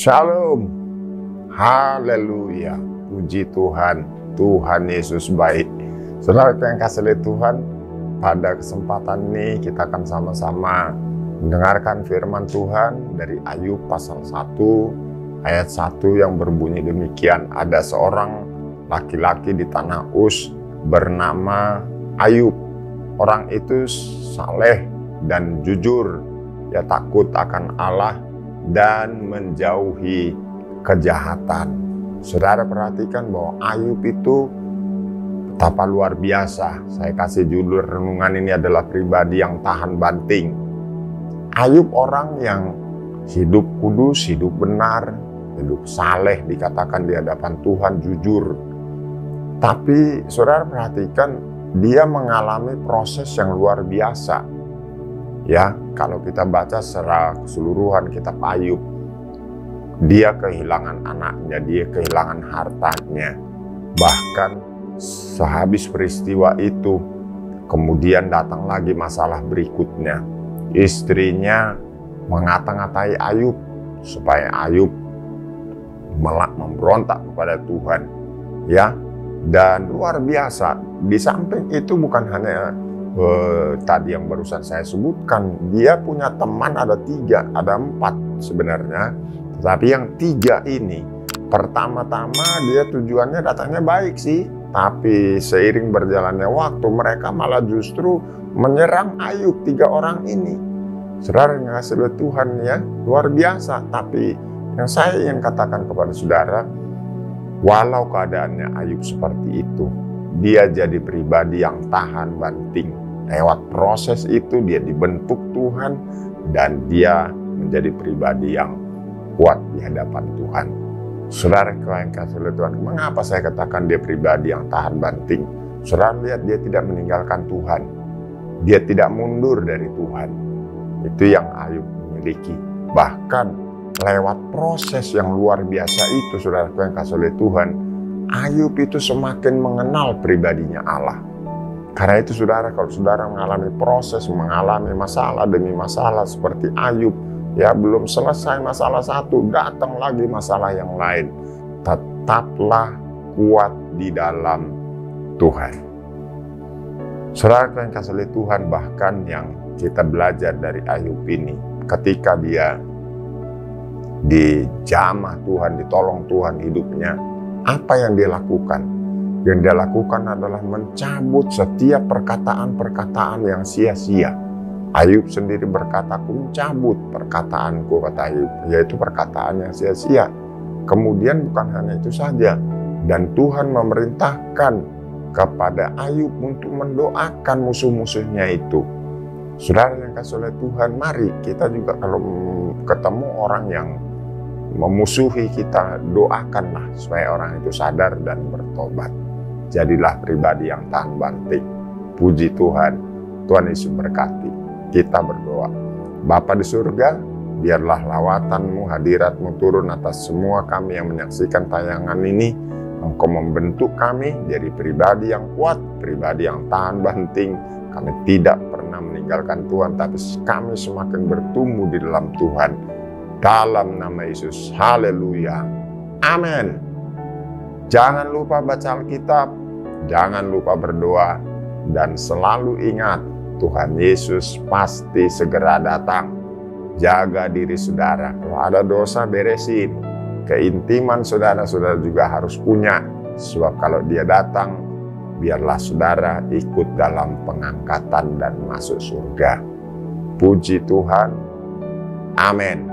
Shalom. Haleluya. Puji Tuhan. Tuhan Yesus baik. Saudara yang kasih oleh Tuhan, pada kesempatan ini kita akan sama-sama mendengarkan firman Tuhan dari Ayub pasal 1 ayat 1 yang berbunyi demikian. Ada seorang laki-laki di tanah Uz bernama Ayub. Orang itu saleh dan jujur. Dia takut akan Allah dan menjauhi kejahatan. Saudara perhatikan bahwa Ayub itu betapa luar biasa. Saya kasih judul renungan ini adalah pribadi yang tahan banting. Ayub orang yang hidup kudus, hidup benar, hidup saleh, dikatakan di hadapan Tuhan, jujur. Tapi saudara perhatikan, dia mengalami proses yang luar biasa. Ya, kalau kita baca secara keseluruhan kitab Ayub, dia kehilangan anaknya, dia kehilangan hartanya. Bahkan sehabis peristiwa itu, kemudian datang lagi masalah berikutnya. Istrinya mengata-ngatai Ayub supaya Ayub memberontak kepada Tuhan. Ya, dan luar biasa. Di samping itu bukan hanya tadi yang barusan saya sebutkan, dia punya teman ada 3, ada 4 sebenarnya. Tetapi yang 3 ini, pertama-tama dia tujuannya datangnya baik sih, tapi seiring berjalannya waktu mereka malah justru menyerang Ayub. 3 orang ini, saudara yang ngasih oleh Tuhan, ya luar biasa. Tapi yang saya ingin katakan kepada saudara, walau keadaannya Ayub seperti itu, dia jadi pribadi yang tahan banting. Lewat proses itu dia dibentuk Tuhan dan dia menjadi pribadi yang kuat di hadapan Tuhan. Saudara yang kasih oleh Tuhan, mengapa saya katakan dia pribadi yang tahan banting? Saudara lihat, dia tidak meninggalkan Tuhan. Dia tidak mundur dari Tuhan. Itu yang Ayub miliki. Bahkan lewat proses yang luar biasa itu, saudara yang kasih oleh Tuhan, Ayub itu semakin mengenal pribadinya Allah. Karena itu saudara, kalau saudara mengalami proses, mengalami masalah demi masalah seperti Ayub, ya belum selesai masalah satu, datang lagi masalah yang lain. Tetaplah kuat di dalam Tuhan. Saudara yang kasih oleh Tuhan, bahkan yang kita belajar dari Ayub ini, ketika dia dijamah Tuhan, ditolong Tuhan hidupnya, apa yang dia lakukan? Yang dia lakukan adalah mencabut setiap perkataan-perkataan yang sia-sia. Ayub sendiri berkata, "Aku mencabut perkataanku," kata Ayub, yaitu perkataan yang sia-sia. Kemudian bukan hanya itu saja, dan Tuhan memerintahkan kepada Ayub untuk mendoakan musuh-musuhnya itu. Saudara yang kasih oleh Tuhan, mari kita juga kalau ketemu orang yang memusuhi kita, doakanlah supaya orang itu sadar dan bertobat. Jadilah pribadi yang tahan banting. Puji Tuhan. Tuhan Yesus berkati. Kita berdoa. Bapa di surga, biarlah lawatan-Mu, hadirat-Mu turun atas semua kami yang menyaksikan tayangan ini. Engkau membentuk kami jadi pribadi yang kuat, pribadi yang tahan banting. Kami tidak pernah meninggalkan Tuhan, tapi kami semakin bertumbuh di dalam Tuhan. Dalam nama Yesus. Haleluya. Amin. Jangan lupa baca Alkitab. Jangan lupa berdoa. Dan selalu ingat, Tuhan Yesus pasti segera datang. Jaga diri saudara. Kalau ada dosa, beresin. Keintiman saudara juga harus punya. Sebab kalau dia datang, biarlah saudara ikut dalam pengangkatan dan masuk surga. Puji Tuhan. Amin.